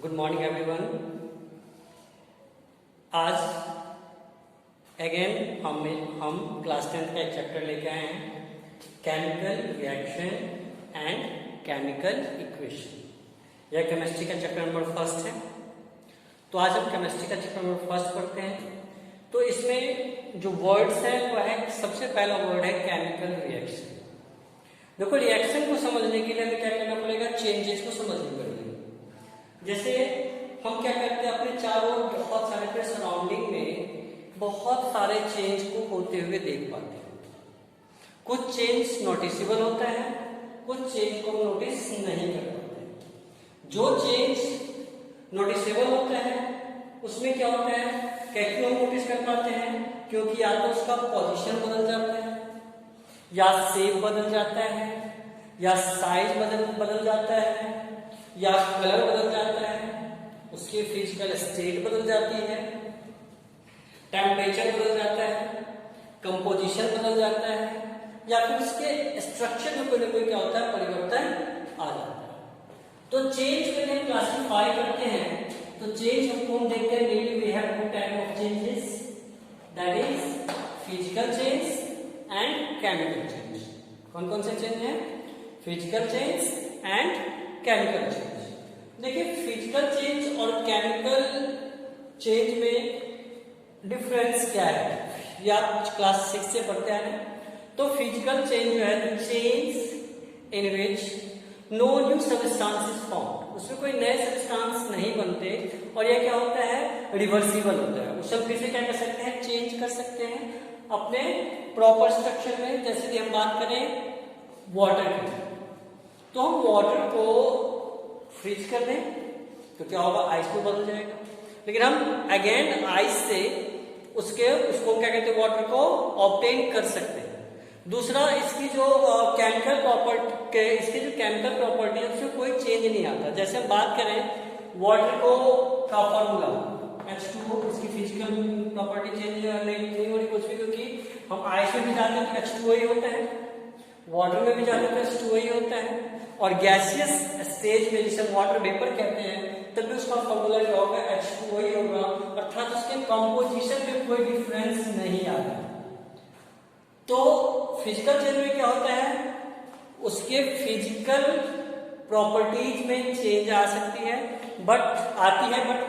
Good morning everyone. आज again हम class 10 का एक चैप्टर लेके आए हैं, chemical reaction and chemical equation. यह केमिस्ट्री का चैप्टर नंबर फर्स्ट है। तो आज हम केमिस्ट्री का चैप्टर नंबर फर्स्ट पढ़ते हैं। तो इसमें जो वर्ड्स है वो है, सबसे पहला वर्ड है केमिकल रिएक्शन। देखो, रिएक्शन को समझने के लिए हमें क्या करना पड़ेगा, चेंजेस को समझनी पड़ेगी। जैसे हम क्या करते हैं, अपने चारों बहुत सारे अपने सराउंडिंग में बहुत सारे चेंज को होते हुए देख पाते हैं। कुछ चेंज नोटिसेबल होता है, कुछ चेंज को नोटिस नहीं कर पाते। जो चेंज नोटिसेबल होता है उसमें क्या होता है, कैसे हम नोटिस कर पाते हैं, क्योंकि या तो उसका पोजीशन बदल जाता है, या शेप बदल जाता है, या साइज बदल जाता है, या कलर बदल जाता है, उसकी फिजिकल स्टेट बदल जाती है, टेम्परेचर बदल जाता है, कंपोजिशन बदल जाता है, या फिर उसके स्ट्रक्चर में कोई ना कोई क्या होता है, परिवर्तन आ जाता है। तो चेंज को हम क्लासिफाई करते हैं। तो चेंज हमको हम देखते हैं, mainly we have two type of changes, that is physical change and chemical change. कौन कौन से चेंज हैं? Physical change and chemical change. देखिए, फिजिकल चेंज और केमिकल चेंज में डिफरेंस क्या है, ये आप क्लास 6 से पढ़ते हैं। तो फिजिकल चेंज जो है, change in which no new substance is found, उसमें कोई नए सब्सटेंस नहीं बनते, और यह क्या होता है, रिवर्सिबल होता है। उस हम फिर से क्या कर सकते हैं, चेंज कर सकते हैं अपने प्रॉपर स्ट्रक्चर में। जैसे कि हम बात करें वाटर की, तो हम वाटर को फ्रीज कर दें तो क्या होगा, आइस में बदल जाएगा। लेकिन हम अगेन आइस से उसको क्या कहते हैं, वाटर को ऑब्टेन कर सकते हैं। दूसरा, इसकी जो केमिकल केमिकल प्रॉपर्टी है उसमें कोई चेंज नहीं आता। जैसे हम बात करें वाटर का फॉर्मूला H2O, इसकी फिजिकल प्रॉपर्टी चेंज नहीं हो रही कुछ भी, क्योंकि हम आइस में भी जाते हैं तो H2O ही होता है, वाटर में भी जाते हैं तो H2O ही होता है, और गैसियस स्टेज में जिसे वाटर वेपर कहते हैं तब भी उसका फॉर्मूला क्या होगा, H2O ही होगा। अर्थात उसके कंपोजिशन में कोई डिफरेंस नहीं आता। तो फिजिकल चेंज में क्या होता है, उसके फिजिकल प्रॉपर्टीज में चेंज आ सकती है, बट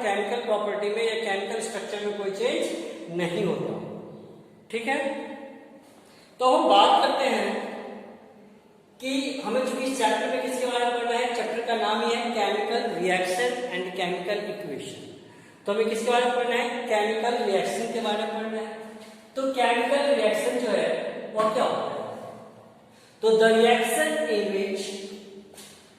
केमिकल प्रॉपर्टी में या केमिकल स्ट्रक्चर में कोई चेंज नहीं होता। ठीक है, तो हम बात करते हैं कि हमें चूंकि इस चैप्टर में किसके बारे में पढ़ना है, चैप्टर का नाम ही है chemical reaction and chemical equation. तो हमें किसके बारे में पढ़ना है, केमिकल रिएक्शन के बारे में पढ़ना है। तो केमिकल रिएक्शन जो है वो क्या होता है, तो the reaction in which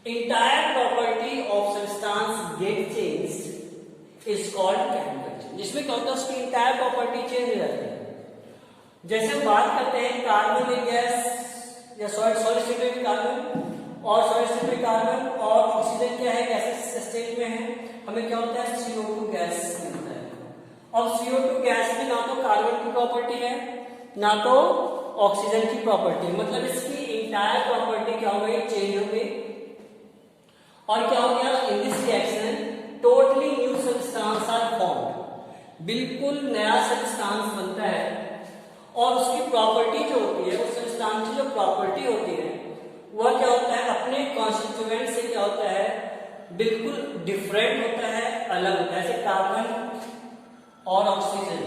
entire property of substance get changed is called chemical change. जिसमें क्या होता है, उसकी इंटायर प्रॉपर्टी चेंज हो जाती है। जैसे हम बात करते हैं कार्बन गैस या सॉलिड स्टेट में कार्बन और ऑक्सीजन क्या है, गैसेस स्टेट में है, हमें क्या होता है, CO2 गैस मिलता है। अब CO2 गैस में ना तो कार्बन की प्रॉपर्टी है ना तो ऑक्सीजन की प्रॉपर्टी है, मतलब इसकी इंटायर प्रॉपर्टी क्या हो गई, चेंज हो गई। और क्या हो गया, in this reaction totally new substance are formed, बिल्कुल नया सब्सटेंस बनता है, और उसकी प्रॉपर्टी जो होती है, उस सब्सटेंस की जो प्रॉपर्टी होती है वह क्या होता है, अपने कॉन्स्टिट्यूएंट से क्या होता है, बिल्कुल डिफरेंट होता है, अलग होता है। जैसे कार्बन और ऑक्सीजन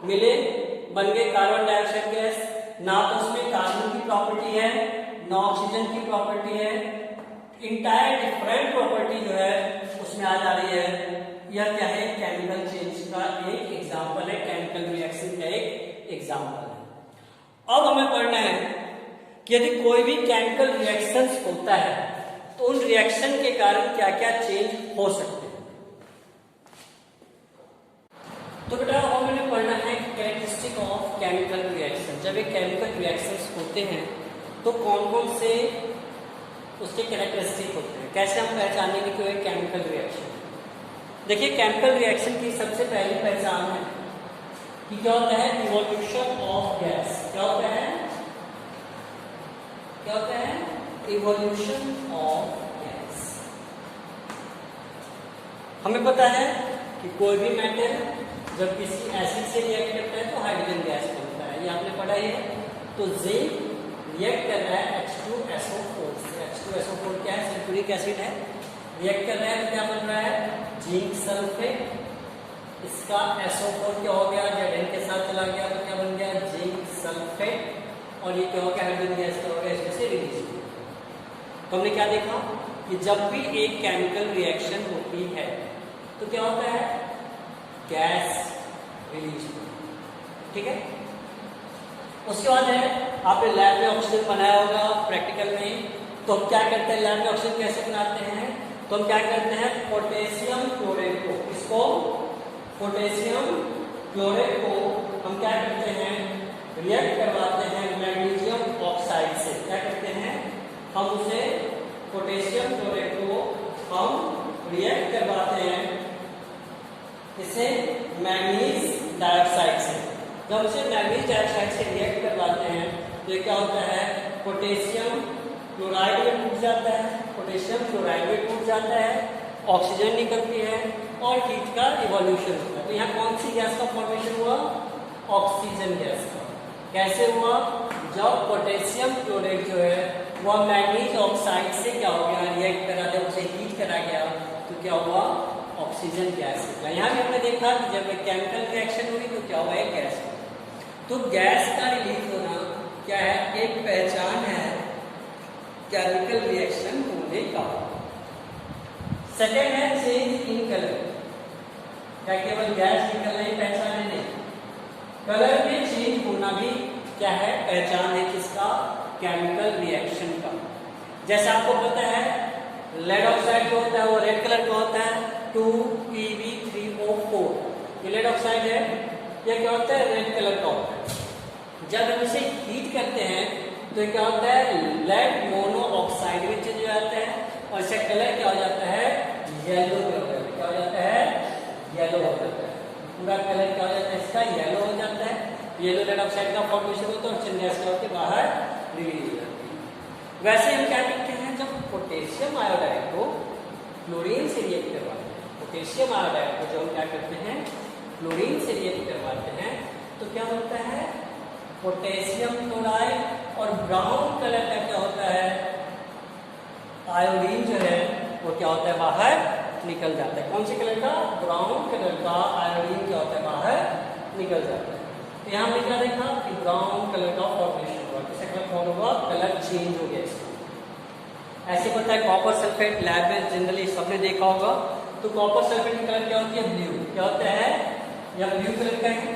मिले बन गए कार्बन डाइऑक्साइड गैस, ना तो उसमें कार्बन की प्रॉपर्टी है ना ऑक्सीजन की प्रॉपर्टी है, इंटायर डिफरेंट प्रॉपर्टी जो है उसमें आ जा रही है। यह क्या है, केमिकल चेंज का एक एग्जांपल है, केमिकल रिएक्शन का एक एग्जांपल है। अब हमें पढ़ना है कि यदि कोई भी केमिकल रिएक्शंस होता है तो उन रिएक्शन के कारण क्या क्या चेंज हो सकते हैं। तो बेटा हमें पढ़ना है कैरेक्टरिस्टिक ऑफ केमिकल रिएक्शन। जब एक केमिकल रिएक्शंस होते हैं तो कौन कौन से उसके कैरेक्टरिस्टिक होते हैं, कैसे हम पहचानेंगे कि वो एक केमिकल रिएक्शन। देखिए, केमिकल रिएक्शन की सबसे पहली पहचान है कि क्या होता है, इवोल्यूशन ऑफ गैस। क्या होता है इवोल्यूशन ऑफ गैस। हमें पता है कि कोई भी मेटल जब किसी एसिड से रिएक्ट करता है तो हाइड्रोजन गैस बनता है, ये आपने पढ़ा ही है। तो जिंक रिएक्ट कर रहा है H2SO4 से। H2SO4 क्या है? सल्फ्यूरिक एसिड है। रिएक्ट कर रहा है तो क्या बन रहा है? Zinc sulphate. इसका SO4 क्या हो गया? Zn के साथ चला गया तो क्या बन गया? Zinc sulphate. और ये क्या हो गया? हाइड्रोजन गैस क्या हो गया? इसमें से रिलीज हो गया। तो हमने क्या देखा कि जब भी एक केमिकल रिएक्शन होती है तो क्या होता है? गैस रिलीज होती है। ठीक है। उसके बाद है, आपने लैब में ऑक्सीजन बनाया होगा प्रैक्टिकल में, तो हम क्या करते हैं लैब में ऑक्सीजन कैसे बनाते हैं? तो हम क्या करते हैं? पोटेशियम क्लोराइड को, इसको पोटेशियम क्लोराइड को हम क्या करते हैं? रिएक्ट करवाते हैं मैग्नीशियम ऑक्साइड से। क्या करते हैं? हम उसे पोटेशियम क्लोराइड को हम रिएक्ट करवाते हैं इसे मैग्नीज डाइऑक्साइड से। जब उसे मैग्नीज डाइऑक्साइड से रिएक्ट करवाते हैं तो क्या होता है? पोटेशियम क्लोराइड में टूट जाता है, पोटेशियम क्लोराइड में टूट जाता है, ऑक्सीजन निकलती है और हीट का इवोल्यूशन होता है। तो यहाँ कौन सी गैस का फॉर्मेशन हुआ? ऑक्सीजन गैस का। कैसे हुआ? जब पोटेशियम क्लोराइड जो है वह मैग्नीज ऑक्साइड से क्या हो गया? रिएक्ट करा, जब उसे हीट करा गया तो क्या हुआ? ऑक्सीजन गैस निकला। यहाँ भी हमने देखा कि जब एक केमिकल रिएक्शन हुई तो क्या हुआ? एक गैस। तो गैस का रिलीज होना क्या है? एक पहचान है केमिकल रिएक्शन होने का। सेकेंड है चेंज इन कलर। क्या केवल गैस निकलना ही पहचान है? नहीं, कलर में चेंज होना भी क्या है? पहचान है किसका? केमिकल रिएक्शन का। जैसे आपको पता है लेड ऑक्साइड जो होता है वो रेड कलर का होता है, 2Pb3O4। ये लेड ऑक्साइड है, ये क्या होता है? रेड कलर का होता है। जब हम इसे हीट करते हैं तो क्या होता है? लेड मोनो ऑक्साइड में चेंज हो जाता है और इसका कलर क्या हो जाता है? Yellow colour. क्या हो जाता है? येलो हो जाता है। पूरा कलर क्या हो जाता है? इसका येलो हो जाता है। येलो लेड ऑक्साइड का फॉर्मेशन होता है और चंद्र गैस होकर बाहर रिलीज हो जाती है। वैसे हम क्या करते हैं? जब पोटेशियम आयोडाइड को क्लोरीन से रिएक्ट करवाते हैं, पोटेशियम आयोडाइड को जब हम क्या करते हैं? क्लोरीन से रिएक्ट करवाते हैं तो क्या होता है? पोटेशियम क्लोराइड और ब्राउन कलर का क्या होता है? आयोडीन जो है वो क्या होता है? बाहर निकल जाता है। कौन से कलर का? ब्राउन कलर का आयोडीन क्या होता है? बाहर निकल जाता है। तो यहाँ हमने क्या देखा कि ब्राउन कलर का फॉर्मेशन हुआ। किसका कलर फॉर्म हुआ? कलर चेंज हो गया इसका। ऐसे पता है कॉपर सल्फेट लैब में जनरली सबने देखा होगा। तो कॉपर सल्फेट की कलर क्या होती है? ब्लू। क्या होता है? यह ब्लू कलर का है।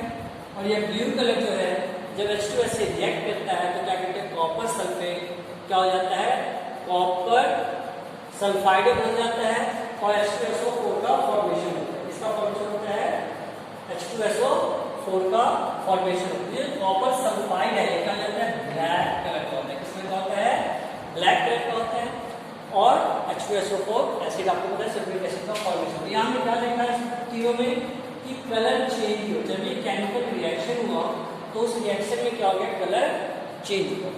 और यह ब्लू कलर जो है जब H2S से रिएक्ट करता है तो क्या करते हैं? कॉपर सल्फेट क्या हो जाता है? कॉपर सल्फाइड बन जाता है और H2SO4 का फॉर्मेशन होता है। इसका फॉर्मेशन होता है H2SO4 का फॉर्मेशन होता है। कॉपर सल्फाइड है, क्या जाता है? ब्लैक कलर का होता है। किसमें का होता है? ब्लैक कलर का होता है। और H2SO4 एसिड आपको पता है सल्फ्यूरिक एसिड का फॉर्मेशन। यहाँ हमने क्या देखा है तीनों में कि कलर चेंज हो। जब ये केमिकल रिएक्शन हुआ तो उस रिएक्शन में क्या हो गया? कलर चेंज हुआ।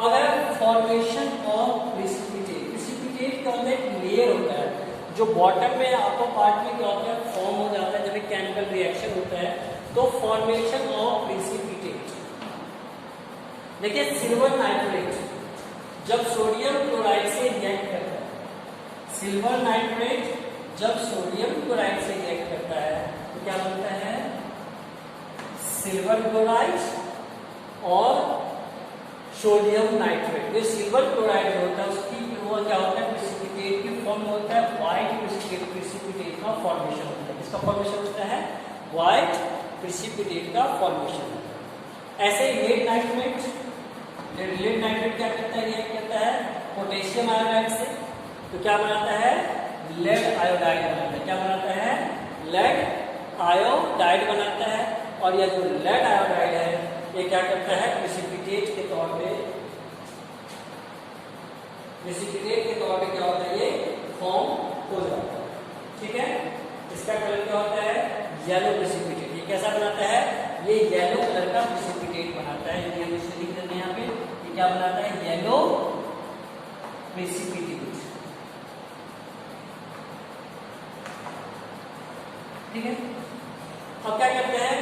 अगर फॉर्मेशन ऑफ प्रिसिपिटेट, प्रिसिपिटेट क्या होता है? एक लेयर होता है जो बॉटम में अपर पार्ट में क्या होता है? फॉर्म हो जाता है जब एक केमिकल रिएक्शन होता है। तो फॉर्मेशन ऑफ प्रिसिपिटेट, देखिए सिल्वर नाइट्रेट जब सोडियम क्लोराइड से रिएक्ट करता है, सिल्वर नाइट्रेट जब सोडियम क्लोराइड से रिएक्ट करता है तो क्या बनता है? सिल्वर क्लोराइड और सोडियम नाइट्रेट। जो सिल्वर क्लोराइड होता है उसकी वो क्या होता है? प्रिसिपिटेट की फॉर्म होता है, व्हाइट प्रिसिपिटेट, प्रिसिपिटेट का फॉर्मेशन होता है। किसका फॉर्मेशन होता है? व्हाइट प्रिसिपिटेट का फॉर्मेशन होता है। ऐसे लेड नाइट्रेट, लेड नाइट्रेट क्या करता है? रिएक्ट करता है पोटेशियम आयोडाइड से तो क्या बनाता है? लेड आयोडाइड बनाता है। क्या बनाता है? लेड आयोडाइड बनाता है। और यह जो लेड आयोडाइड है ये क्या करता है? प्रिसिपिटेट के तौर पे, प्रिसिपिटेट के तौर पे क्या होता है? ये फॉर्म हो जाता है। ठीक है। इसका कलर क्या होता है? Yellow precipitate. ये कैसा बनाता है? ये येलो कलर का प्रिसिपिटेट बनाता है। यदि हम इसे लिख देते हैं यहाँ पे, ये क्या बनाता है? Yellow precipitate. ठीक है। अब क्या करते हैं,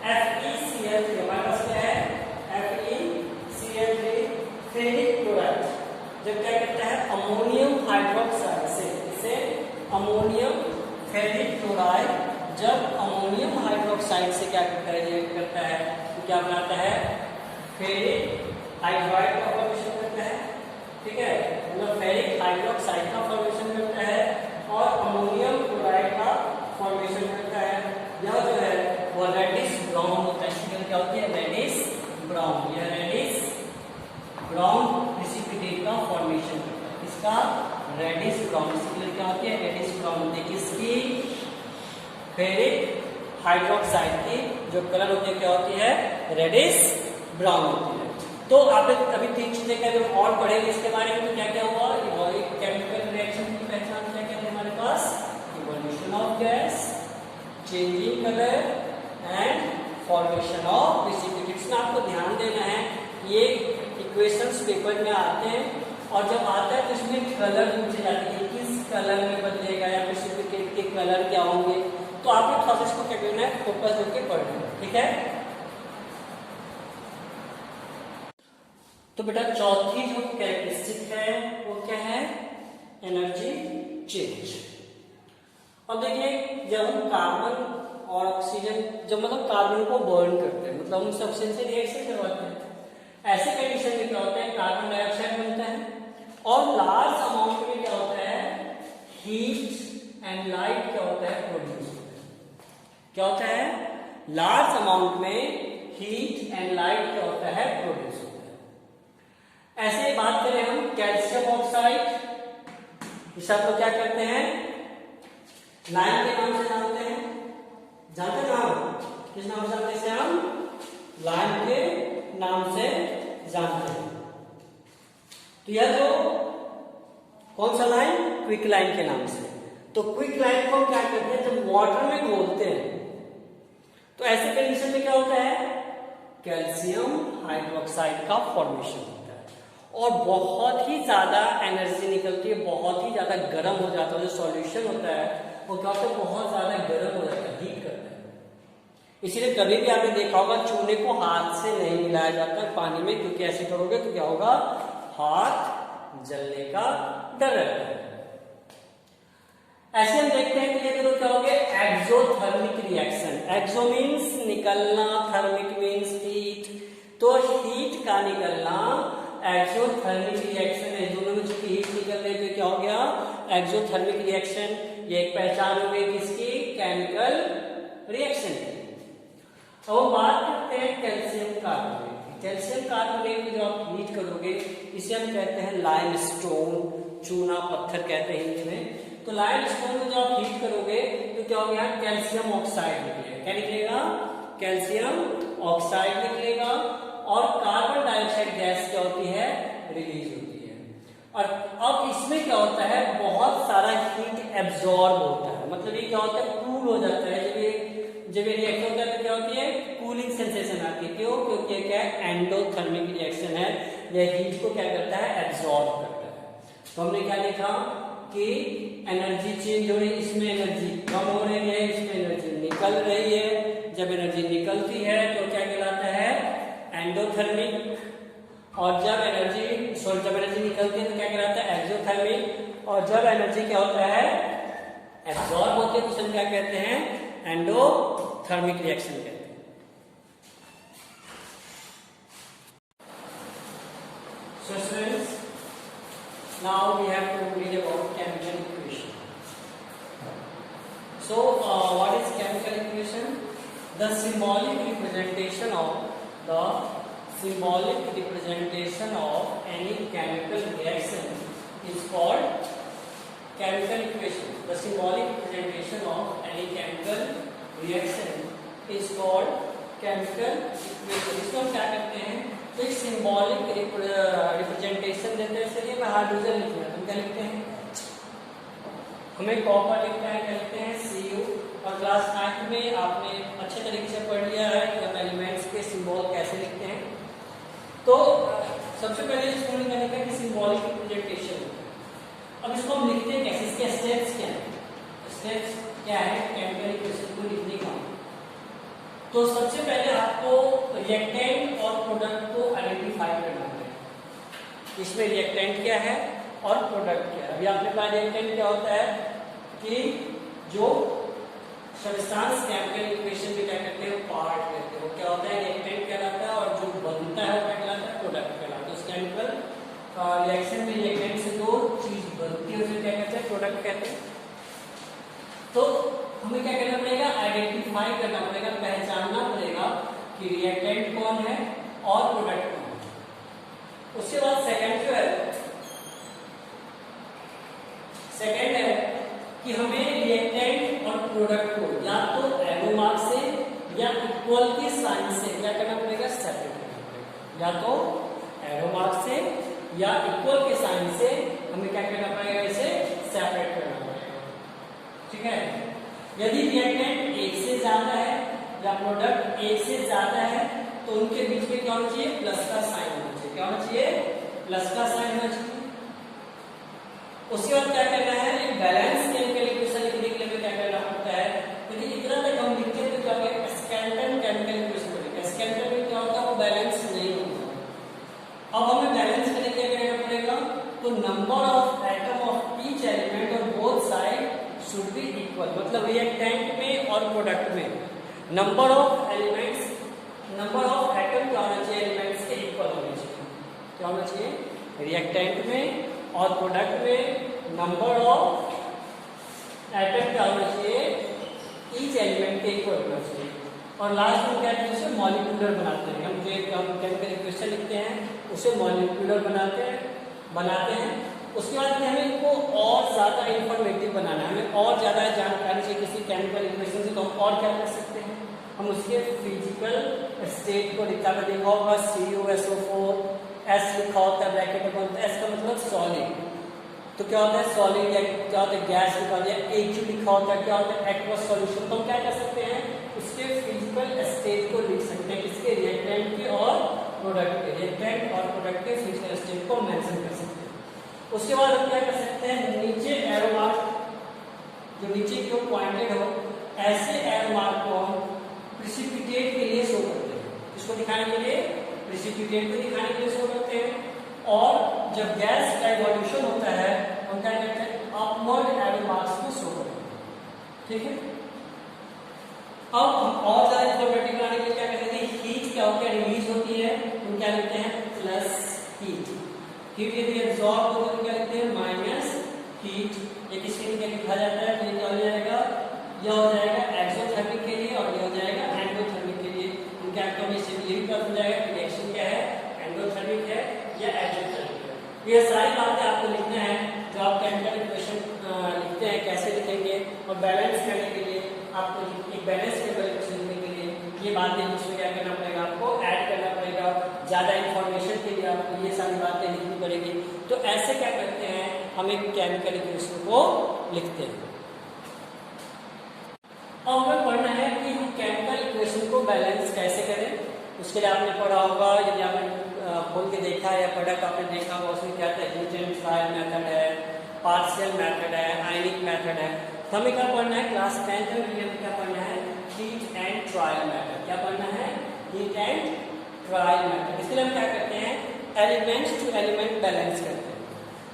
FeCl3, हमारे पास क्या है, FeCl3 फेरिक क्लोराइड, जब क्या करता है अमोनियम हाइड्रोक्साइड से, इसे अमोनियम फेरिक क्लोराइड जब अमोनियम हाइड्रोक्साइड से क्या करता है, रिएक्ट करता है, तो क्या बनाता है, फेरिक हाइड्राइड का फॉर्मेशन करता है। ठीक है, मतलब फेरिक हाइड्रोक्साइड का फॉर्मेशन करता है और अमोनियम क्लोराइड का फॉर्मेशन करता है। यह जो है वो रेडिश ब्राउन होता है, इसकी क्या होती है, रेडिश ब्राउन। यह रेडिश ब्राउन प्रेसिपिटेट का फॉर्मेशन करता है, इसका रेडिश ब्राउन, इसकी क्या होती है, रेडिश ब्राउन होती है। किसकी, फेरिक हाइड्रोक्साइड की जो कलर होती है क्या होती है, रेडिश ब्राउन होती है। तो आप अभी 3 चीजें क्या जब और पढ़ेंगे इसके बारे में, तो क्या क्या हुआ, केमिकल रिएक्शन की पहचान क्या क्या है हमारे पास, evolution of gas, changing colour and formation of precipitates. में आपको ध्यान देना है, ये इक्वेशंस पेपर में आते हैं और जब आता है तो इसमें कलर पूछे जाते हैं, किस कलर में बदलेगा या प्रेसिपिटेट के कलर क्या होंगे। तो आपको थोड़ा सा इसको क्या करना है, फोकस करके पढ़ना है। ठीक है, तो बेटा चौथी जो कैरेक्टरिस्टिक है वो क्या है, एनर्जी चेंज। अब देखिए, जब हम कार्बन और ऑक्सीजन, जब मतलब कार्बन को बर्न करते हैं, मतलब हम सबसे से रिएक्शन करवाते हैं, ऐसे कंडीशन में क्या होता है, कार्बन डाइऑक्साइड बनता है और लार्ज अमाउंट में क्या होता है, हीट एंड लाइट क्या होता है, प्रोड्यूस होता है। क्या होता है, लार्ज अमाउंट में हीट एंड लाइट क्या होता है, प्रोड्यूस होता है। ऐसे बात करें हम कैल्शियम ऑक्साइड, इसे आप लोग क्या करते हैं, लाइम के नाम से जानते हैं, जानते हैं नाम, किस नाम से जानते हैं इसे हम, लाइम के नाम से जानते हैं। तो यह जो कौन सा लाइन, क्विक लाइन के नाम से। तो क्विक लाइन को क्या करते हैं, जब वाटर में घोलते हैं तो ऐसे कंडीशन में क्या होता है, कैल्शियम हाइड्रोक्साइड का फॉर्मेशन होता है और बहुत ही ज्यादा एनर्जी निकलती है, बहुत ही ज्यादा गर्म हो जाता है। जो सॉल्यूशन होता है वो क्या होता है, बहुत ज्यादा गर्म हो जाता है, हीट करता है। इसीलिए कभी भी आपने देखा होगा चूने को हाथ से नहीं मिलाया जाता है पानी में, क्योंकि ऐसे करोगे तो क्या होगा, हाथ जलने का डर रहता है। ऐसे हम देखते हैं कि ये दोनों क्या हो गए, एक्सोथर्मिक रिएक्शन। एक्सो मीन्स निकलना, थर्मिक मीन्स हीट, तो हीट का निकलना एक्सोथर्मिक रिएक्शन है। दोनों में चूंकि हीट निकल रही है तो क्या हो गया, एक्सोथर्मिक रिएक्शन। ये एक पहचान हो गई किसकी, केमिकल रिएक्शन की। अब बात करते हैं कैल्शियम कार्बोनेट। कैल्शियम कार्बोनेट को जो आप हीट करोगे इसे हम कहते हैं लाइमस्टोन, चूना पत्थर कहते हैं हिंदी में। तो लाइमस्टोन को जो आप हीट करोगे तो क्या हो गया, कैल्शियम ऑक्साइड निकलेगा। क्या निकलेगा, कैल्शियम ऑक्साइड निकलेगा और कार्बन डाइऑक्साइड गैस क्या होती है, रिलीज होती है। और अब इसमें क्या होता है, बहुत सारा हीट एब्जॉर्ब होता है, मतलब ये क्या होता है, कूल हो जाता है। जब ये रिएक्शन होता है तो क्या होती है, कूलिंग सेंसेशन आती है। क्यों, क्योंकि ये क्या है, एंडोथर्मिक रिएक्शन है, यह हीट को क्या करता है, एब्जॉर्ब करता है। तो हमने क्या देखा कि एनर्जी चेंज हो रही है, इसमें एनर्जी कम हो रही है, इसमें एनर्जी निकल रही है। जब एनर्जी निकलती है तो क्या कहलाता है, एंडोथर्मिक। और जब एनर्जी निकलती है तो क्या कहलाता है, एक्सोथर्मिक। और जब एनर्जी क्या होता है, एब्जॉर्ब होती है तो हम क्या कहते हैं, एंडोथर्मिक रिएक्शन कहते हैं। So students, now we have to read about chemical equation. So what is chemical equation? The symbolic representation of any chemical reaction is called chemical equation. The symbolic representation of any chemical reaction is called chemical equation. इसको हम क्या करते हैं, तो एक symbolic representation देते हैं। चलिए मैं हाइड्रोजन लिख रहा हूँ, तुम क्या लिखते हैं, हमें कॉपर लिखना है, क्या लिखते हैं, Cu। और क्लास 9 में आपने अच्छे तरीके से पढ़ लिया है कि हम एलिमेंट्स के सिंबल कैसे लिखते हैं। तो सबसे पहले स्टूडेंट मैंने कहा कि सिंबॉलिक रिप्रेजेंटेशन। अब इसको हम लिखते हैं कैसे, इसके स्टेप्स क्या हैं, स्टेप्स क्या है केमिकल इक्वेशन को लिखने का। तो सबसे पहले आपको रिएक्टेंट और प्रोडक्ट को आइडेंटिफाई करना है। इसमें रिएक्टेंट क्या है और प्रोडक्ट क्या है। अभी आपने कहा रिएक्टेंट क्या होता है कि जो सब्सटेंस केमिकल इक्वेशन में क्या करते हैं पार्ट करते हैं, वो क्या होता है रिएक्टेंट कहलाता है, और जो बनता है वो क्या कहलाता है प्रोडक्ट कहलाता है। उस केमिकल रिएक्शन में रिएक्टेंट से जो चीज बनती है उसे क्या कहते हैं प्रोडक्ट कहते हैं। तो हमें क्या करना पड़ेगा आइडेंटिफाई करना पड़ेगा, पहचानना पड़ेगा कि रिएक्टेंट कौन है और प्रोडक्ट कौन है। उसके बाद सेकंड है कि हमें रिएक्टेंट और प्रोडक्ट को या तो एरो मार्क से या इक्वल के साइन से क्या करना पड़ेगा सेपरेट करना पड़ेगा। या तो एरो मार्क से या इक्वल के साइन से हमें क्या करना पड़ेगा इसे सेपरेट करना पड़ेगा। ठीक है। यदि रिएक्टेंट एक से ज्यादा है या प्रोडक्ट एक से ज्यादा है तो उनके बीच में क्या होना चाहिए प्लस का साइन होना चाहिए। क्या होना चाहिए प्लस का साइन होना चाहिए। उसके बाद क्या करना है एक बैलेंस केमिकल इक्वेशन लिखने के लिए क्या करना पड़ता है। यदि इतना तक हम लिखते हैं तो क्या होगा स्केलेटन केमिकल इक्वेशन बनेगा। स्केलेटन में क्या होता है वो बैलेंस नहीं होगा। अब हमें बैलेंस करने के लिए क्या करना पड़ेगा तो number of atom of each element on both side should be equal. मतलब रिएक्टेंट में और प्रोडक्ट में number of elements number of atom क्या होना चाहिए एलिमेंट्स के इक्वल होना चाहिए। क्या होना चाहिए रिएक्टेंट में और प्रोडक्ट में नंबर ऑफ एटम क्या होना चाहिए ईच एलिमेंट के इक्वल होना चाहिए। और लास्ट में क्या करते हैं मॉलिक्यूलर बनाते हैं। हम जो केमिकल इक्वेशन लिखते हैं उसे मॉलिक्यूलर बनाते हैं। उसके बाद हमें इनको और ज्यादा इंफॉर्मेटिव बनाना है, हमें और ज्यादा जानकारी चाहिए किसी केमिकल इक्वेशन से। तो हम और क्या कर सकते हैं हम उसके फिजिकल स्टेट को लिखा कर देखा होगा CuSO4 S लिखा होता है ब्रैकेट में, S का मतलब सॉलिड। तो क्या होता है सॉलिड या क्या होता है गैस लिखा होता है H लिखा होता है क्या होता है एक्वस सॉल्यूशन। तो हम क्या कर सकते हैं उसके फिजिकल स्टेट को लिख सकते हैं किसके रिएक्टेंट के और प्रोडक्ट के। रिएक्टेंट और प्रोडक्ट के फिजिकल स्टेट को मेंशन कर सकते हैं। उसके बाद हम क्या कर सकते हैं नीचे एरो मार्क जो नीचे की ओर पॉइंटेड हो ऐसे एरो मार्क को हम प्रिसिपिटेट के लिए शो करते हैं। इसको दिखाने के लिए प्रिसिपिटेट को दिखाने के लिए शो करते हैं। और जब गैस का इवोल्यूशन होता है हम क्या करते हैं अपवर्ड एरो मार्क्स को शो करते हैं। ठीक है। अब हम और ज्यादा इंफॉर्मेटिव बनाने के लिए क्या करते हैं हीट क्या होती है रिलीज होती है हम क्या लिखते हैं प्लस हीट। हीट यदि एब्जॉर्ब होगा तो क्या लिखते हैं माइनस हीट। ये किसके लिए लिखा जाता है तो क्या हो जाएगा यह हो जाएगा एक्सोथर्मिक के लिए और ये हो जाएगा एंडोथर्मिक के लिए। हम क्या करेंगे इससे ये भी पता चल जाएगा कि रिएक्शन क्या है एंडोथर्मिक है या एक्सोथर्मिक है। ये सारी बातें आपको लिखना है जो आप केमिकल इक्वेशन लिखते हैं कैसे लिखेंगे। और बैलेंस करने के लिए आपको एक बैलेंस केमिकल इक्वेशन लिखने के लिए ये बातें इसमें क्या करना पड़ेगा आपको ऐड करना पड़ेगा। ज्यादा इंफॉर्मेशन के लिए आपको ये सारी बातें लिखनी पड़ेगी। तो ऐसे क्या करते हैं हम एक केमिकल इक्वेशन को लिखते हैं। अब हमें पढ़ना है कि हम केमिकल इक्वेशन को बैलेंस कैसे करें। उसके लिए आपने पढ़ा होगा यदि आपने खोल के देखा है या प्रोडक्ट आपने देखा होगा उसमें क्या था हीट एंड ट्रायल मेथड है पार्शियल मेथड है आयनिक मेथड है। तो हमें क्या पढ़ना है क्लास 10th में क्या पढ़ना है हीट एंड ट्रायल मेथड। क्या पढ़ना है हीट एंड ट्रायल मेथड। इसके लिए हम क्या करते हैं एलिमेंट्स टू एलिमेंट बैलेंस करते हैं।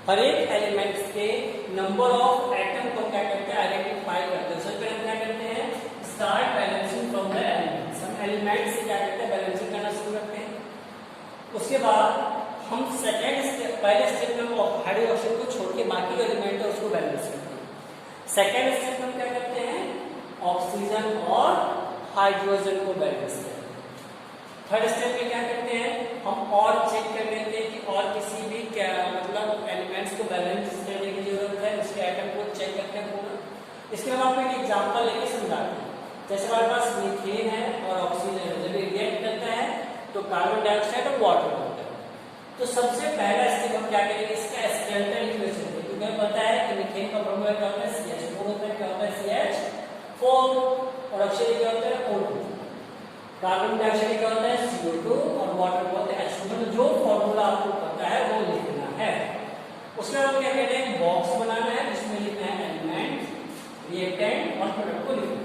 हर एक एलिमेंट्स के नंबर ऑफ एटम को क्या करते हैं आइडेंटिफाई करते हैं। सबसे पहले हम क्या करते हैं start balancing from the elements. हम एलिमेंट्स से क्या करते हैं बैलेंसिंग करना शुरू करते हैं। उसके बाद हम सेकेंड स्टेप पहले स्टेप में हम हाइड्रोजन को छोड़ के बाकी जो एलिमेंट है उसको बैलेंस करते हैं। सेकेंड स्टेप में हम क्या करते हैं ऑक्सीजन और हाइड्रोजन को बैलेंस करते हैं। थर्ड स्टेप में क्या करते हैं हम और चेक कर लेते हैं कि और किसी भी क्या मतलब एलिमेंट्स को बैलेंस करने की जरूरत है उसके आइटम को चेक करते हैं पूरा। इसके बाद आपको एक एग्जांपल लेके समझाते हैं। जैसे हमारे पास मीथेन है और ऑक्सीजन है जब रिएक्ट करता है तो कार्बन डाइऑक्साइड और वाटर बनता है। तो सबसे पहला स्टेप हम क्या करेंगे इसका स्केलेटन इक्वेशन है क्योंकि हमें पता है कि मीथेन का फॉर्मूला क्या होता है CH4 होता है। क्या होता है CH4 और ऑक्सीजन क्या होता है O2। कार्बन डाइऑक्साइड क्या होता है CO2 और वाटर क्या होता है H2। मतलब जो फॉर्मूला आपको पता है वो लिखना है। उसके बाद क्या कहते हैं बॉक्स बनाना है जिसमें लिखना है एलिमेंट रिएक्टेंट और प्रोडक्ट को लिखो।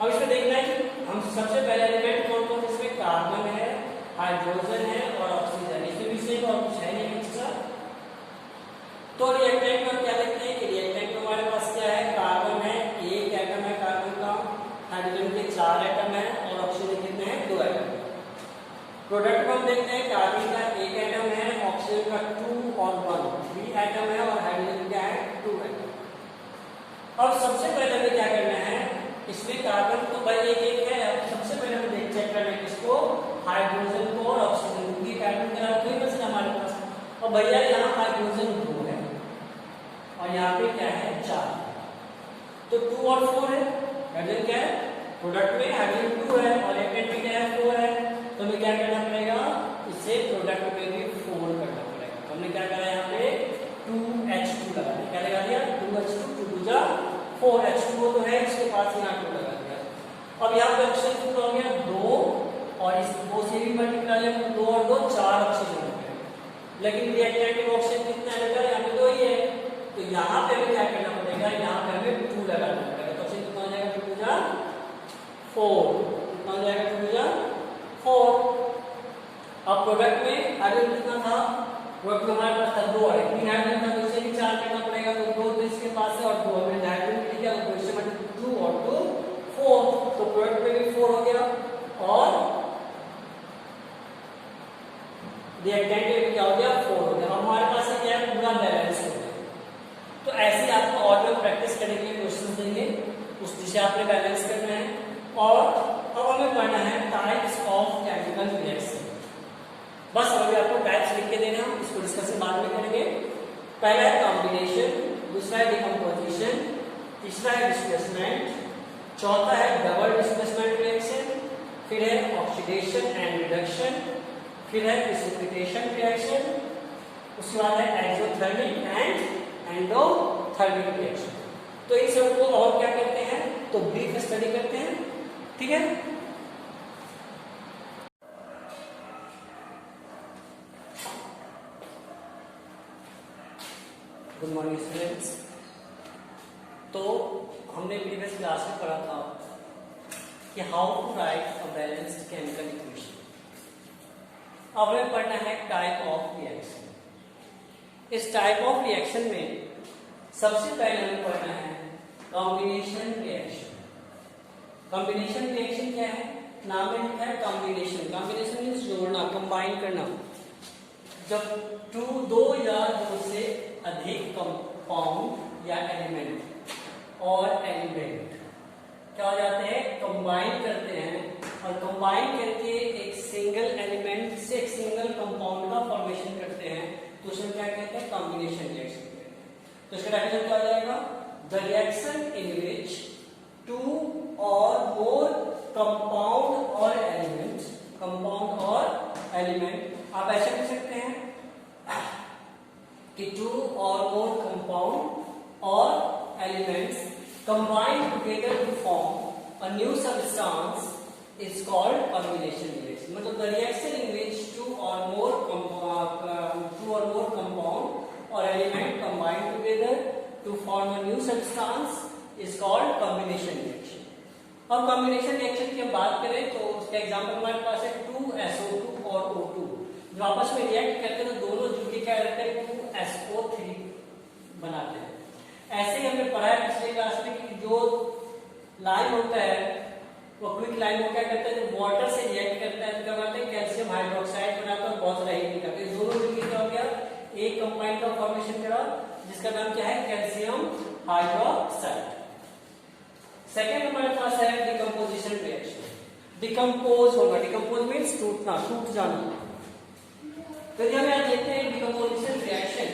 अब इसमें देखना है कि हम सबसे पहले एलिमेंट कौन कौन से, इसमें कार्बन है, हाइड्रोजन है और ऑक्सीजन, इसमें भी सेम और कुछ है नहीं एक्स्ट्रा। तो रिएक्टेंट में क्या देखते हैं कि रिएक्टेंट में हमारे पास क्या है, कार्बन है, एक एटम है कार्बन का, हाइड्रोजन के 4 एटम है और ऑक्सीजन कितने हैं, 2 एटम। प्रोडक्ट में हम देखते हैं कार्बन का 1 एटम है, ऑक्सीजन का 2 और 1 3 एटम है और हाइड्रोजन क्या है 2 एटम। अब सबसे पहले हमें क्या करना है, इसमें कार्बन तो भाई एक है, अब सबसे पहले हमें देख चेक करना है किसको, हाइड्रोजन को और ऑक्सीजन को, कार्बन के अलावा कोई बचना हमारे पास। और भैया यहाँ हाइड्रोजन 2 है और यहाँ पे क्या है 4, तो 2 और 4 है, हाइड्रोजन क्या है, प्रोडक्ट में हाइड्रोजन 2 है और रिएक्टेंट में क्या है 4 है, तो हमें क्या करना पड़ेगा, इसे प्रोडक्ट में भी 4 करना पड़ेगा। तो हमने क्या करा यहाँ पे 2H2 लगा दिया, क्या लगा दिया 2H2, 2 2 जा 4, H2O तो है इसके पास, यहाँ 2 लगा दिया। अब यहाँ पे ऑक्सीजन कितना हो गया 2 और इस 2 से भी मल्टीप्लाई किया, 2 और 2 4 ऑक्सीजन हो गए, लेकिन रिएक्टेंट में ऑक्सीजन कितना है, यहाँ पे 2 ही है, तो यहाँ पे हमें क्या करना पड़ेगा, यहाँ पे हमें 2 लगाना पड़ेगा, तो ऑक्सीजन कितना हो जाएगा 2 2 जा 4, कितना हो जाएगा 2 2 जा 4। अब प्रोडक्ट में हाइड्रोजन कितना था, प्रोडक्ट में हमारे पास था 2 है, 3 हाइड्रोजन था, 2 से भी 4 करना पड़ेगा, तो 2 तो इसके पास है और 2 हमने हाइड्रोजन के लिए, तो इससे मतलब 2 और 2 4, तो प्रोडक्ट में भी 4 हो गया और रिएक्टेंट में भी क्या हो गया 4 हो गया। अब हमारे पास क्या है, पूरा बैलेंस हो गया। तो ऐसे आपको और में प्रैक्टिस करने के लिए क्वेश्चन देंगे, उस दिशा आपने बैलेंस करना है। और अब हमें पढ़ना है टाइप्स ऑफ केमिकल रिएक्शन। बस अभी आपको टाइप्स लिख के देना, इसको डिस्कशन बाद में करेंगे। पहला है कॉम्बिनेशन, दूसरा है डिकम्पोजिशन, तीसरा है डिस्प्लेसमेंट, चौथा है डबल डिस्प्लेसमेंट रिएक्शन, फिर है ऑक्सीडेशन एंड रिडक्शन, फिर है प्रेसिपिटेशन रिएक्शन, उसके बाद है एक्सोथर्मिक एंड एंडोथर्मिक रिएक्शन। तो इन सबको और क्या करते हैं, तो ब्रीफ स्टडी करते हैं, ठीक है। Good morning students. तो हमने प्रीवियस क्लास में पढ़ा था कि how to write a balanced chemical equation. अब हमें पढ़ना है टाइप ऑफ रिएक्शन। इस टाइप ऑफ रिएक्शन में सबसे पहले हमें पढ़ना है कॉम्बिनेशन रिएक्शन। कॉम्बिनेशन रिएक्शन क्या है, नाम में लिखा है कॉम्बिनेशन। कॉम्बिनेशन मीन्स जोड़ना, कंबाइन करना। जब दो या दो से अधिक कंपाउंड या एलिमेंट और एलिमेंट क्या हो जाते हैं, कंबाइन करते हैं और कंबाइन करके एक सिंगल एलिमेंट से एक सिंगल कंपाउंड का फॉर्मेशन करते हैं, तो उसमें क्या कहते हैं, कॉम्बिनेशन रिएक्शन कहते हैं। तो इसका डेफिनेशन क्या हो जाएगा, the reaction in which 2 or more compound और एलिमेंट, कंपाउंड और एलिमेंट आप ऐसे लिख सकते हैं कि 2 or more compound or elements combine together to form a new substance is called combination reaction. मतलब the reaction in which 2 or more compound or element combine together to form a new substance is called combination reaction. अब combination reaction की हम बात करें तो उसका example हमारे पास है 2SO2 और O2 जो आपस में रिएक्ट करते हैं तो दोनों जुड़के क्या करते हैं 2SO3 बनाते हैं। ऐसे ही हमने पढ़ा है पिछले क्लास में कि जो लाइम होता है वो क्विक लाइम वो क्या करता है, जो वाटर से रिएक्ट करता है तो क्या करते हैं, कैल्शियम हाइड्रोक्साइड बनाता है और बहुत सारा हीट निकालते हैं। दोनों जुड़के क्या हो गया, एक कंपाउंड का फॉर्मेशन करा जिसका नाम क्या है, कैल्शियम हाइड्रोक्साइड। सेकेंड हमारे पास है डिकम्पोजिशन रिएक्शन। डिकम्पोज होगा, डिकम्पोज मीन्स टूटना, टूट जाना। तो यदि हम यहाँ देखते हैं डिकम्पोजिशन रिएक्शन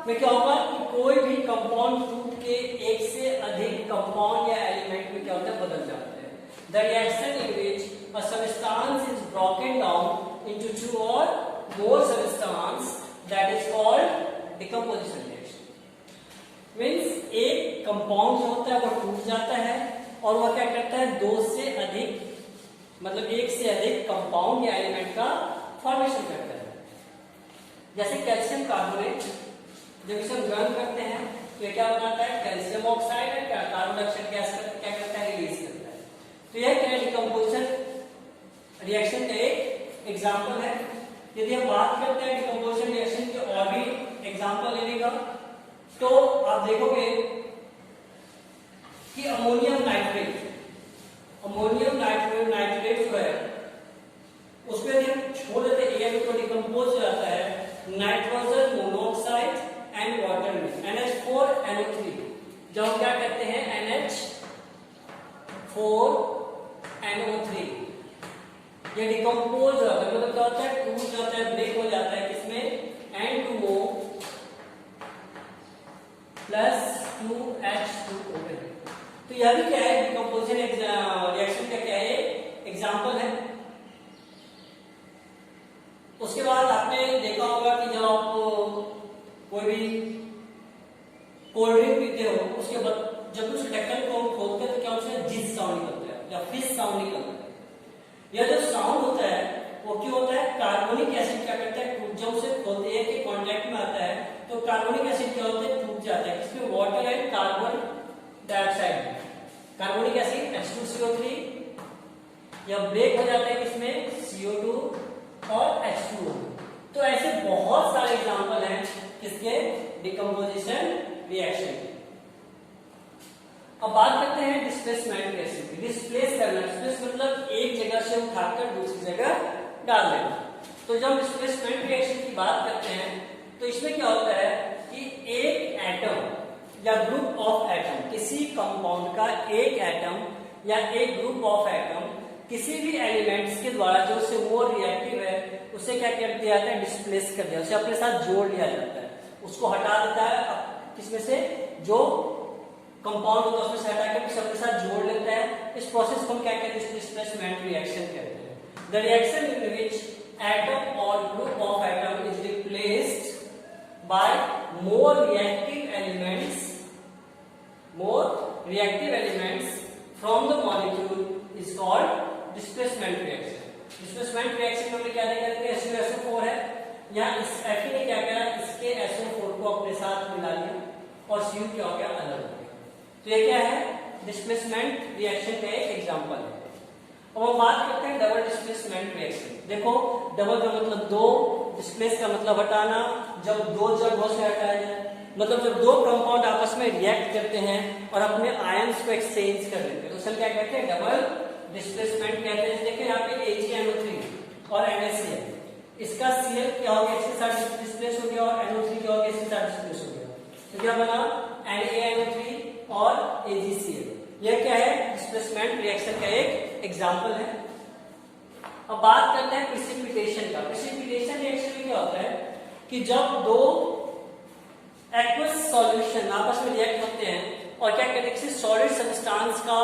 में क्या होगा कि कोई भी कंपाउंड टूट के एक से अधिक कंपाउंड या एलिमेंट में क्या होता है, बदल जाते हैं। The reaction in which a substance is broken down into 2 or more substance that is called decomposition reaction। Means एक कंपाउंड जो होता है वो टूट जाता है और वह क्या करता है, 2 से अधिक मतलब एक से अधिक कंपाउंड या एलिमेंट का फॉर्मेशन करता है। जैसे कैल्शियम कार्बोनेट जब इसे हम गर्म करते हैं तो ये क्या बनाता है, कैल्शियम ऑक्साइड है, कार्बन डाइऑक्साइड गैस क्या करता है, रिलीज करता है। तो यह क्या है, डिकम्पोजिशन रिएक्शन का एक एग्जांपल है। यदि हम बात करते हैं डिकम्पोजिशन रिएक्शन के और भी एग्जांपल लेने का, तो आप देखोगे कि अमोनियम नाइट्रेट जो है उसमें यदि हम छोड़ देते हैं तो डिकम्पोज हो जाता है नाइट्रोजन मोनोऑक्साइड एंड वाटर में, NH4NO3। जब हम क्या करते हैं NH4NO3 ये डिकम्पोज हो जाता है, मतलब क्या होता है, टूट जाता है, ब्रेक हो जाता है, किसमें, N2O प्लस 2H2O में। तो यह भी क्या है, डिकम्पोजिशन रिएक्शन का क्या है, एग्जांपल है। उसके बाद आपने देखा होगा कि जब आप कोई भी कोल्ड ड्रिंक पीते हो, उसके बाद जब उस ढक्कन को हम खोलते हैं तो क्या उसमें जिस साउंड निकलता है या फिश साउंड निकलता है। यह जो साउंड होता है वो क्यों होता है, कार्बोनिक एसिड क्या करता है, जब उसे खोलते हैं कि कांटेक्ट में आता है तो कार्बोनिक एसिड क्या होता है, टूट जाता है, किसमें, water and carbon dioxide. Carbonic acid H2CO3 या ब्रेक हो जाता है किसमें, CO2 और H2O। तो ऐसे बहुत सारे एग्जांपल हैं किसके, डिकम्पोजिशन रिएक्शन के। अब बात करते हैं डिस्प्लेसमेंट रिएक्शन की। डिस्प्लेस करना, डिस्प्लेस मतलब एक जगह से उठाकर दूसरी जगह डाल देना। तो जब डिस्प्लेसमेंट रिएक्शन की बात करते हैं तो इसमें क्या होता है कि एक एटम या ग्रुप ऑफ एटम, किसी कंपाउंड का एक एटम या एक ग्रुप ऑफ एटम किसी भी एलिमेंट्स के द्वारा जो उससे मोर रिएक्टिव है उसे क्या कर दिया जाता है, डिस्प्लेस कर दिया, उसे अपने साथ जोड़ लिया जाता है, उसको हटा देता है, किसमें से, जो कंपाउंड होता है उसमें से हटा कर उसे अपने साथ जोड़ लेता है। इस प्रोसेस को हम क्या कहते हैं, डिस्प्लेसमेंट रिएक्शन कहते हैं। The reaction in which atom और group of atom is replaced by more reactive elements from the molecule is called displacement reaction. Displacement reaction में क्या देखा जाता है, SO4 है, यहाँ इस Fe ने क्या करा, इसके SO4 को अपने साथ मिला लिया और Cu क्या हो गया, अलग हो गया। तो ये क्या है, डिस्प्लेसमेंट रिएक्शन का एक एग्जांपल है। अब हम बात करते हैं डबल डिस्प्लेसमेंट रिएक्शन। देखो डबल का मतलब दो, डिस्प्लेस का मतलब हटाना, जब दो जगहों से हटाया जाए, मतलब जब दो कंपाउंड आपस में रिएक्ट करते हैं और अपने आयंस को एक्सचेंज कर लेते हैं तो उसे क्या कहते हैं, डबल डिस्प्लेसमेंट कहते हैं। देखिए यहाँ पे AgNO3 और NaCl, इसका Cl क्या हो गया, इसके साथ डिस्प्लेस हो गया, और NO3 क्या हो गया, इसके साथ डिस्प्लेस हो गया, तो क्या बना, NaNO3 और AgCl। यह क्या है, डिस्प्लेसमेंट रिएक्शन का एक एग्जांपल है। अब बात करते हैं प्रेसिपिटेशन का। प्रेसिपिटेशन रिएक्शन में क्या होता है कि जब दो एक्वस सॉल्यूशन आपस में रिएक्ट होते हैं और क्या कहते हैं, किसी सॉलिड सब्सटेंस का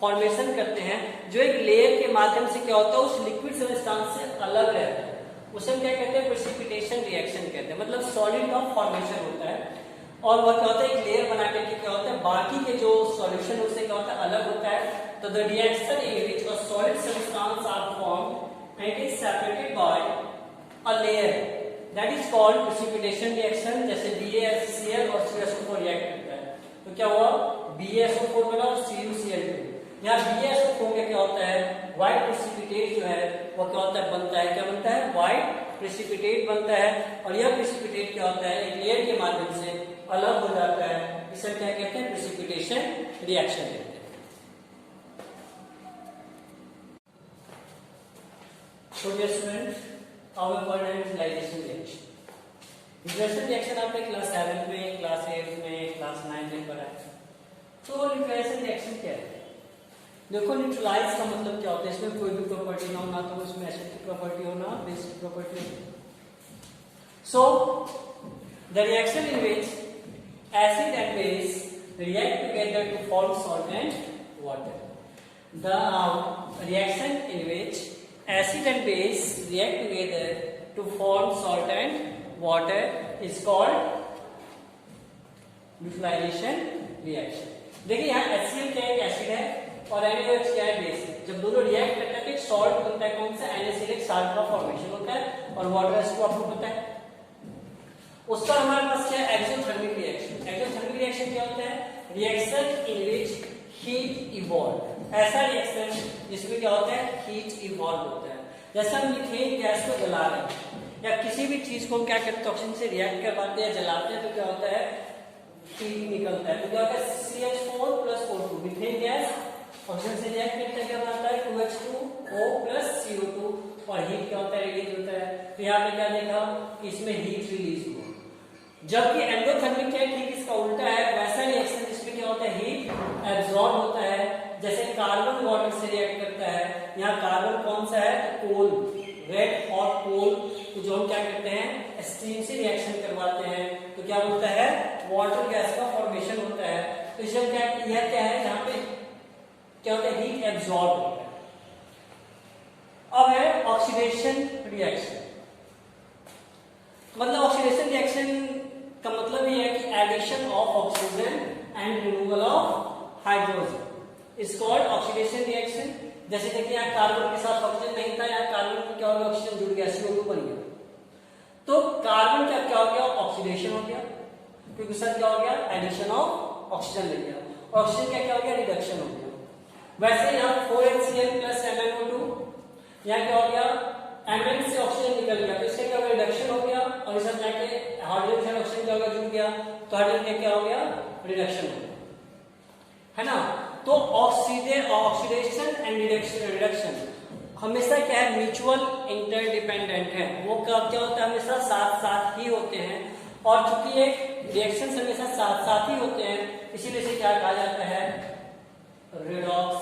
फॉर्मेशन करते हैं जो एक लेयर के माध्यम से क्या होता है, उस लिक्विड सब्सटेंस से अलग रहता है, उसे हम क्या कहते हैं, प्रेसिपिटेशन रिएक्शन कहते हैं। मतलब सॉलिड का फॉर्मेशन होता है और वह क्या होता है, एक लेयर बना करके क्या होता है, बाकी के जो सॉल्यूशन उससे क्या होता है, अलग होता है। तो the reaction in which a solid substance are formed and is separated by a layer, that is called precipitation reaction. जैसे BaCl और CuSO4 रिएक्ट करता है तो क्या हुआ, BaSO4 बना और CuCl2। यहाँ BaSO4 में क्या होता है, व्हाइट प्रेसिपिटेट जो है वो क्या होता है, बनता है, क्या बनता है, व्हाइट प्रेसिपिटेट बनता है। और यह प्रेसिपिटेट क्या होता है, एक लेयर के माध्यम से अलग हो जाता है, इसे क्या कहते हैं, प्रेसिपिटेशन रिएक्शन कहते हैं। So dear students, our neutralization reaction. Neutralization reaction आपने क्लास 7 में, क्लास 8 में, क्लास 9 में पढ़ा है। तो न्यूट्रलाइजेशन रिएक्शन क्या है, देखो न्यूट्रलाइज का मतलब क्या होता है, इसमें कोई भी प्रॉपर्टी ना हो, ना तो उसमें एसिडिक प्रॉपर्टी हो, ना बेसिक प्रॉपर्टी हो। So the reaction in which acid and base react together to form salt and water. The reaction in which acid and base react together to form salt and water is called neutralization reaction. देखिए यहाँ HCl क्या है, acid है, और NaOH क्या है, base है। जब दोनों रिएक्ट करते हैं तो एक सॉल्ट बनता है, कौन सा, NaCl, एक साल्ट का फॉर्मेशन होता है, और वाटर इसको आपको पता है। उसका हमारे पास क्या है, एक्सोथर्मिक रिएक्शन। एक्सोथर्मिक रिएक्शन क्या होता है? Reaction in which heat evolve, ऐसा रिएक्शन जिसमें क्या होता है? हीट इवॉल्व होता है। जैसे हम मीथेन गैस को जला रहे हैं या किसी भी चीज को हम क्या करते हैं? ऑक्सीजन से रिएक्ट करवाते हैं, जलाते हैं, तो क्या होता है? हीट निकलता है। तो क्या होता है? CH4 plus O2, methane gas oxygen से रिएक्ट करते हैं, क्या बनता है? 2H2O प्लस CO2, और हीट क्या होता है? रिलीज होता है। तो यहाँ पे क्या देखा कि इसमें हीट रिलीज हुआ, जबकि एंडोथर्मिक क्या है? ठीक इसका उल्टा है। वैसा रिएक्शन जिसमें क्या होता है? हीट एब्जॉर्ब होता है। जैसे कार्बन वाटर से रिएक्ट करता है, यहाँ कार्बन कौन सा है? कोल, रेड हॉट कोल, तो जो हम क्या करते हैं? स्टीम से रिएक्शन करवाते हैं, तो क्या होता है? वाटर गैस का फॉर्मेशन होता है। तो इसमें क्या, यह क्या है? यहाँ पे क्या होता है? हीट एब्जॉर्ब होता है। अब है ऑक्सीडेशन रिएक्शन। मतलब ऑक्सीडेशन रिएक्शन का मतलब ये है कि addition of oxygen and removal of hydrogen is called oxidation reaction. जैसे देखिए यहाँ कार्बन के साथ ऑक्सीजन नहीं था, यहाँ कार्बन में क्या हो गया? ऑक्सीजन जुड़ गया, CO2 बन गया। तो कार्बन का क्या हो गया? ऑक्सीडेशन हो गया, क्योंकि सर क्या हो गया? एडिशन ऑफ ऑक्सीजन ले गया। ऑक्सीजन का क्या हो गया? रिडक्शन हो गया। वैसे यहाँ 4HCl प्लस MnO2, यहाँ क्या हो गया? Mn से ऑक्सीजन निकल गया, तो इससे क्या हो गया? रिडक्शन हो गया, और इस जाके हाइड्रोजन से ऑक्सीजन क्या हो गया? जुड़ गया, तो हाइड्रोजन का क्या हो गया? रिडक्शन हो गया, है ना। तो ऑक्सीडेशन एंड रिडक्शन हमेशा क्या है? म्यूचुअल इंटरडिपेंडेंट है। वो क्या होता है? हमेशा साथ साथ ही होते हैं, और चूंकि ये रिएक्शन हमेशा साथ साथ ही होते हैं, इसीलिए से क्या कहा जाता है? Redox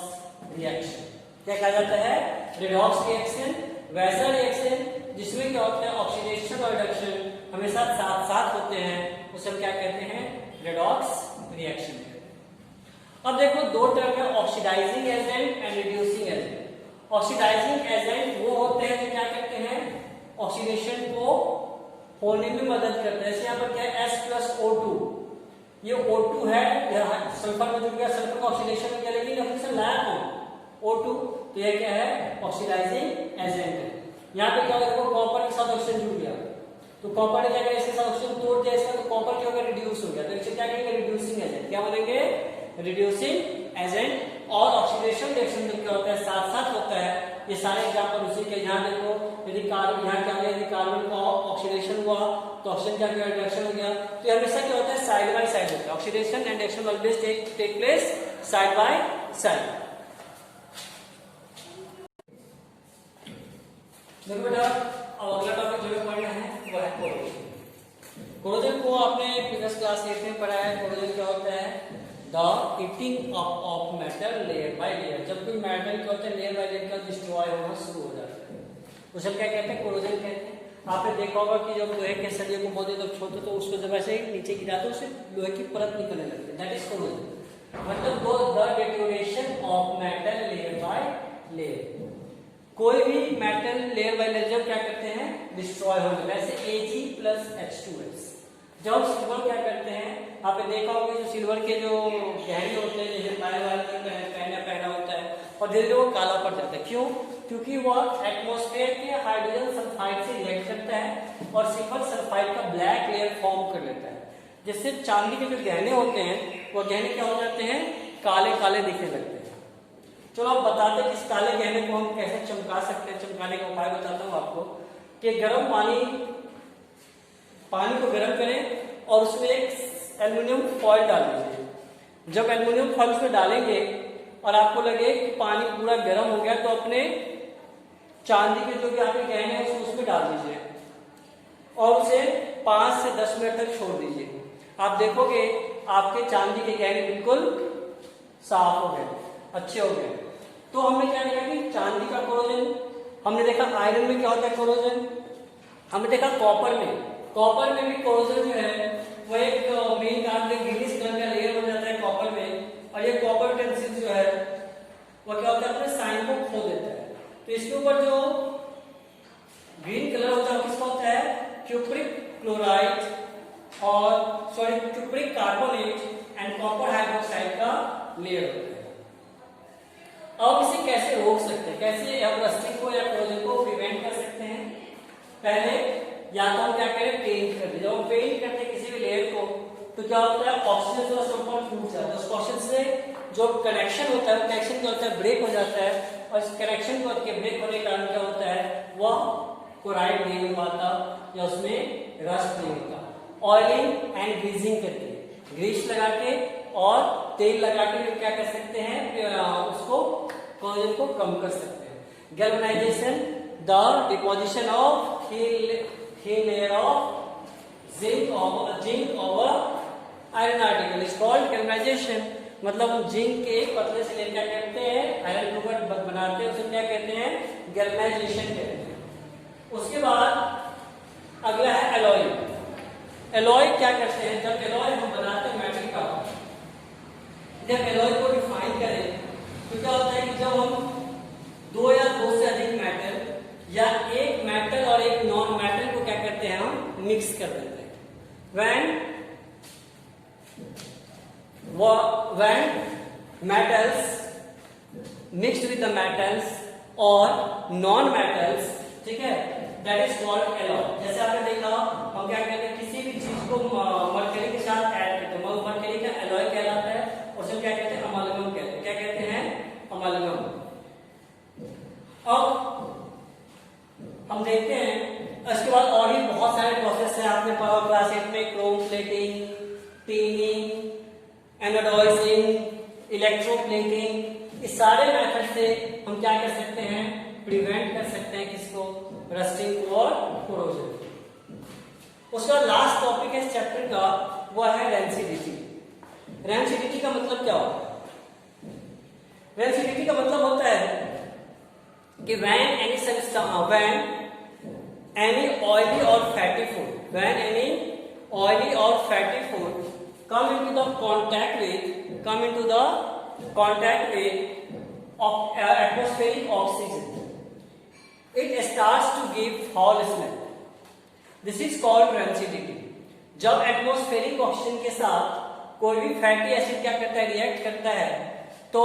reaction. क्या कहा जाता है? Redox reaction. वैसा रिएक्शन जिसमें क्या होता है? ऑक्सीडेशन और रिडक्शन हमेशा साथ साथ होते हैं, उसे हम क्या कहते हैं? Redox reaction. अब देखो दो टर्म है, oxidizing agent and reducing agent. Oxidizing agent वो होते हैं जो क्या करते हैं? ऑक्सीडेशन को होने में मदद करते हैं। जैसे यहाँ पर क्या है? S+O2, ये O2 है, सल्फर में जुड़ गया, सल्फर का ऑक्सीडेशन हो गया, लेकिन ऑक्सीजन लाया कौन? O2, तो ये क्या है? ऑक्सीडाइजिंग एजेंट है। यहाँ पे क्या होगा? कॉपर के साथ ऑक्सीजन जुड़ गया, तो कॉपर ने क्या किया? इसके साथ ऑक्सीजन तोड़ दिया इसका, तो कॉपर क्या होगा? रिड्यूस हो गया, तो इसे क्या कहेंगे? Reducing agent. क्या बोलेंगे? Reducing agent. और ऑक्सीडेशन रिएक्शन जब क्या होता है? साथ साथ होता है। ये सारे एग्जांपल उसी के। यहाँ देखो, यदि कार्बन, यहाँ क्या हो गया? यदि कार्बन का ऑक्सीडेशन हुआ तो ऑक्सीजन क्या किया? रिडक्शन हो गया। तो हमेशा क्या होता है? साइड बाय साइड होता है। Oxidation and reaction always take place side by side. देखो बेटा, अब अगला टॉपिक जो पढ़ना है वो है कोरोजन। कोरोजन को आपने प्रीवियस क्लास 8 में पढ़ा है। कोरोजन क्या होता है? The eating up of metal layer by layer. जब कोई मेटल क्या होता है? लेयर बाय लेयर का डिस्ट्रॉय होना शुरू हो जाता है, उसे क्या कहते हैं? कोरोजन कहते हैं। आपने देखा होगा कि जब लोहे के सरिये को बहुत जब छोड़ते तो उसको जब ऐसे नीचे गिराते उससे लोहे की परत निकलने लगती है, दैट इज कोरोजन। मतलब the deterioration of metal layer by layer. कोई भी मेटल लेयर बाय लेयर जब क्या करते हैं? डिस्ट्रॉय हो जाता है। जैसे Ag+H2S। जब सिल्वर क्या करते हैं? आपने देखा होगा जो सिल्वर के जो गहने होते हैं, जैसे पहना होता है, और धीरे धीरे वो काला पड़ जाता है। क्यों? क्योंकि वह एटमॉस्फेयर के हाइड्रोजन सल्फाइड से रिएक्ट करता है और सिल्वर सल्फाइड का ब्लैक लेयर फॉर्म कर लेता है, जिससे चांदी के जो गहने होते हैं वो गहने क्या हो जाते हैं? काले काले दिखने लगते हैं। चलो आप बताते हैं कि इस काले गहने को हम कैसे चमका सकते हैं। चमकाने का उपाय बताता हूँ आपको कि गर्म पानी को गर्म करें और उसमें एक एल्युमिनियम फॉइल डाल दीजिए। जब एल्युमिनियम फॉइल उसमें डालेंगे और आपको लगे कि पानी पूरा गर्म हो गया, तो अपने चांदी के जो भी आपके गहने हैं उसमें डाल दीजिए और उसे 5 से 10 मिनट तक छोड़ दीजिए। आप देखोगे आपके चांदी के गहने बिल्कुल साफ हो गए, अच्छे हो गए। तो हमने क्या देखा कि चांदी का कोरोजन, हमने देखा आयरन में क्या होता है कोरोजन, हमने देखा कॉपर में भी कोरोजन जो है वो एक मेन कार्बन ग्रीनिश कलर का लेयर बन जाता है कॉपर में, और ये कॉपर टेंसिल जो है वो क्या होता है? अपने साइन को खो देता है। तो इसके ऊपर जो ग्रीन कलर होता है किसका होता है? क्यूप्रिक क्लोराइड और cupric carbonate and copper hydroxide का लेयर होता है। अब इसे कैसे रोक सकते हैं? कैसे हम रस्टिंग को या कोरोजन को प्रिवेंट कर सकते हैं? पहले या तो हम क्या करें? पेंट कर दें। जब हम पेंट करते हैं किसी भी लेयर को तो क्या होता है, ऑक्सीजन थोड़ा कंपाउंड टूट जाता है, उस ऑक्सीजन से जो कनेक्शन होता है वो कनेक्शन क्या होता है, ब्रेक हो जाता है, और इस कनेक्शन को के ब्रेक होने के कारण क्या होता है, वह क्लोराइड नहीं हो पाता या उसमें रस्ट नहीं होता। ऑयलिंग एंड ग्रीजिंग करके, ग्रीस लगा के और तेल लगा के क्या कर सकते हैं, उसको कोरोजन को कम कर सकते हैं। Galvanisation, the deposition of thin layer of zinc over iron article is called galvanization। मतलब हम जिंक के पतले से क्या कहते हैं, आयरन फ्लूइड बनाते हैं, उसे क्या कहते हैं, गैल्वेनाइजेशन कहते हैं। उसके बाद अगला है एलॉय। एलॉय क्या करते हैं, जब एलॉय हम बनाते हैं मेटल का, जब एलॉय को डिफाइन करें तो क्या होता है कि जब हम दो या दो से अधिक मेटल या एक मेटल और एक नॉन मेटल को क्या करते हैं, हम मिक्स कर देते हैं। when metals mixed with the metals or non metals, ठीक है, that is called alloy। जैसे आपने देखा हम क्या कहते हैं, किसी भी चीज को मरकरी के साथ ऐड करते हैं, मरकरी का एलॉय कहलाता है, और उसे क्या कहते हैं, अमालगम कहते हैं। क्या कहते हैं, अमालगम। अब हम देखते हैं इसके बाद और भी बहुत सारे प्रोसेस है, आपने पढ़ा क्लास 8 में, क्रोम प्लेटिंग, टीनिंग, एनोडाइजिंग, इलेक्ट्रोप्लेटिंग। इस सारे मेथड से हम क्या कर सकते हैं, प्रिवेंट कर सकते हैं किसको, रस्टिंग और कोरोजन। उसका लास्ट टॉपिक है इस चैप्टर का, वो है रेंसिडिटी। रेंसिडिटी का मतलब क्या होता है, रेंसिडिटी का मतलब होता है कि when any oily or fatty food, when any oily or fatty food come into the contact with of atmospheric oxygen, it starts to give foul smell. This is called rancidity। जब atmospheric oxygen के साथ कोई भी fatty acid क्या करता है, react करता है, तो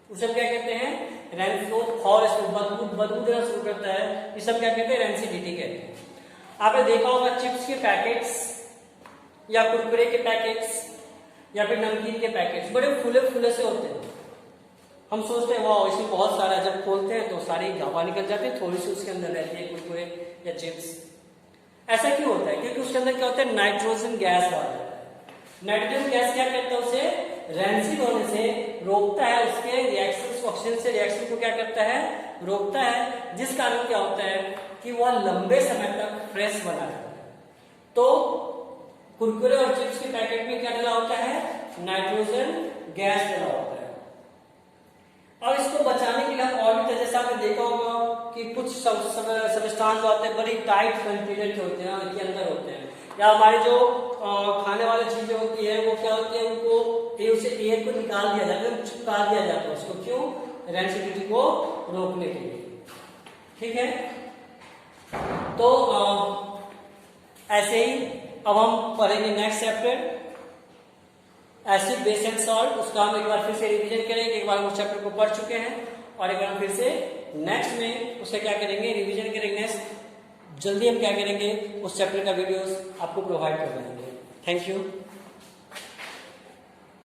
उसे क्या कहते हैं, बदबू देना शुरू करता है, ये सब क्या कहते हैं, रेंसिडिटी कहते हैं। आपने देखा होगा चिप्स के पैकेट्स या कुरकुरे के पैकेट्स या फिर नमकीन के पैकेट्स बड़े फूले फूले से होते हैं। हम सोचते हैं वाह इसमें बहुत सारा, जब खोलते हैं तो सारी हवा निकल जाती है, थोड़ी सी उसके अंदर रहती है कुरकुरे या चिप्स। ऐसा क्यों होता है, क्योंकि उसके अंदर क्या होता है, नाइट्रोजन गैस आ जाता है। नाइट्रोजन गैस क्या करता है, उसे रेंसिड होने से रोकता है, उसके रिएक्शन ऑक्सीजन से रिएक्शन को क्या करता है, रोकता है, जिस कारण क्या होता है कि वह लंबे समय तक फ्रेश बना रहता है। तो कुरकुरे और चिप्स के पैकेट में क्या डला होता है, नाइट्रोजन गैस डला होता है। और इसको बचाने के लिए हम और भी, जैसे आपने देखा होगा कि कुछ सब्सटेंस होते हैं बड़ी टाइट कंटेनर के होते हैं, के अंदर होते हैं, या हमारी जो खाने वाली चीजें होती है वो क्या होती है, उनको उसे एयर को निकाल दिया जाता है, चिपका दिया जाता है उसको, क्यों, रेंसिडिटी को रोकने के लिए। ठीक है, तो ऐसे ही अब हम पढ़ेंगे next chapter acid, base and salt. उसका हम एक बार फिर से रिवीजन करेंगे, एक बार उस चैप्टर को पढ़ चुके हैं और एक बार फिर से नेक्स्ट में उसका क्या करेंगे, रिवीजन करेंगे। नेक्स्ट जल्दी हम क्या करेंगे, उस चैप्टर का वीडियोस आपको प्रोवाइड कर देंगे। Thank you.